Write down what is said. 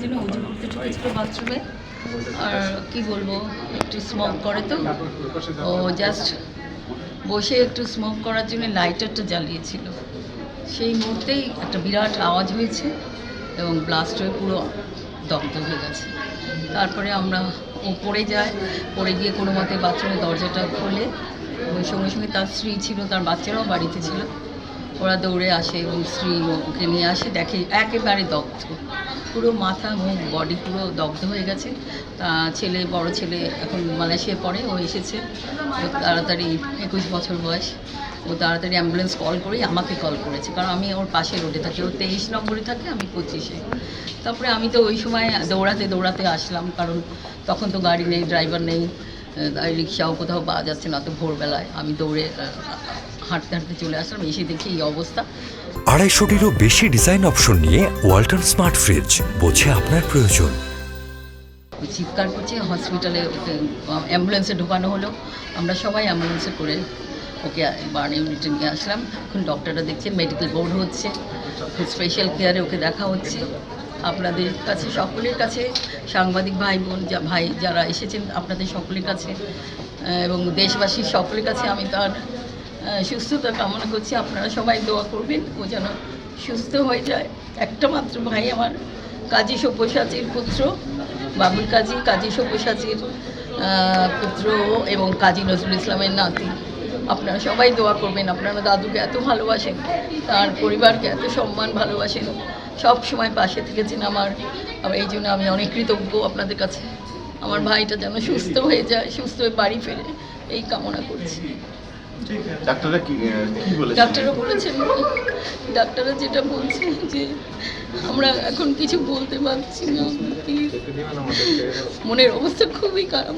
যেন উজু করতে ঢুকেছিল বাথরুমে, আর কি বলবো, একটু স্মোক করে তো, ও জাস্ট বসে একটু স্মোক করার জন্য লাইটারটা জ্বালিয়েছিল। সেই মুহূর্তেই একটা বিরাট আওয়াজ হয়েছে এবং ব্লাস্ট হয়ে পুরো দগ্ধ হয়ে গেছে। তারপরে ও পড়ে যায়, পড়ে গিয়ে কোনো মতে বাথরুমের দরজাটা খোলে, ওই সঙ্গে সঙ্গে তার স্ত্রী ছিল, তার বাচ্চারাও বাড়িতে ছিল, ওরা দৌড়ে আসে এবং স্ত্রী ওকে নিয়ে আসে, দেখে একেবারে দগ্ধ, পুরো মাথা মুখ বডি পুরো দগ্ধ হয়ে গেছে। তা বড় ছেলে এখন মালয়েশিয়ায় পড়ে, ও এসেছে, ও তাড়াতাড়ি 21 বছর বয়স, ও তাড়াতাড়ি অ্যাম্বুলেন্স কল করেই আমাকে কল করেছে, কারণ আমি ওর পাশে রোডে থাকি, ও 23 নম্বরে থাকে, আমি 25-এ। তারপরে আমি তো ওই সময় দৌড়াতে আসলাম, কারণ তখন তো গাড়ি নেই, ড্রাইভার নেই, রিক্সাও কোথাও পাওয়া যাচ্ছে না, তো ভোরবেলায় আমি দৌড়ে হাঁটতে হাঁটতে চলে আসলাম, এসে দেখি এই অবস্থা। 250-টিরও বেশি ডিজাইন অপশন নিয়ে ওয়ালটন স্মার্ট ফ্রিজ, বোঝে আপনার প্রয়োজন। চিৎকার করছে, হসপিটালে ওকে অ্যাম্বুলেন্সে ঢোকানো হলো, আমরা সবাই অ্যাম্বুলেন্সে করে ওকে বার্ন ইউনিটে নিয়ে আসলাম। এখন ডক্টররা দেখছেন, মেডিকেল বোর্ড হচ্ছে, খুব স্পেশাল কেয়ারে ওকে দেখা হচ্ছে। আপনাদের কাছে, সকলের কাছে, সাংবাদিক ভাই বোন যারা এসেছেন, আপনাদের সকলের কাছে এবং দেশবাসীর সকলের কাছে আমি তার সুস্থতা কামনা করছি। আপনারা সবাই দোয়া করবেন, ও যেন সুস্থ হয়ে যায়। একটা মাত্র ভাই আমার, কাজী সব্যসাচীর পুত্র বাবুল কাজী সব্যসাচীর পুত্র এবং কাজী নজরুল ইসলামের নাতি। আপনারা সবাই দোয়া করবেন। আপনারা দাদুকে এত ভালোবাসেন, তার পরিবারকে এত সম্মান ভালোবাসেন, সব সময় পাশে থেকেছেন আমার, এই জন্য আমি অনেক কৃতজ্ঞ আপনাদের কাছে। আমার ভাইটা যেন সুস্থ হয়ে যায়, সুস্থ হয়ে বাড়ি ফেরে, এই কামনা করছি। ডাক্তাররা বলেছেন, ডাক্তাররা যেটা বলছেন যে আমরা এখন কিছু বলতে পারছি না, মনের অবস্থা খুবই খারাপ।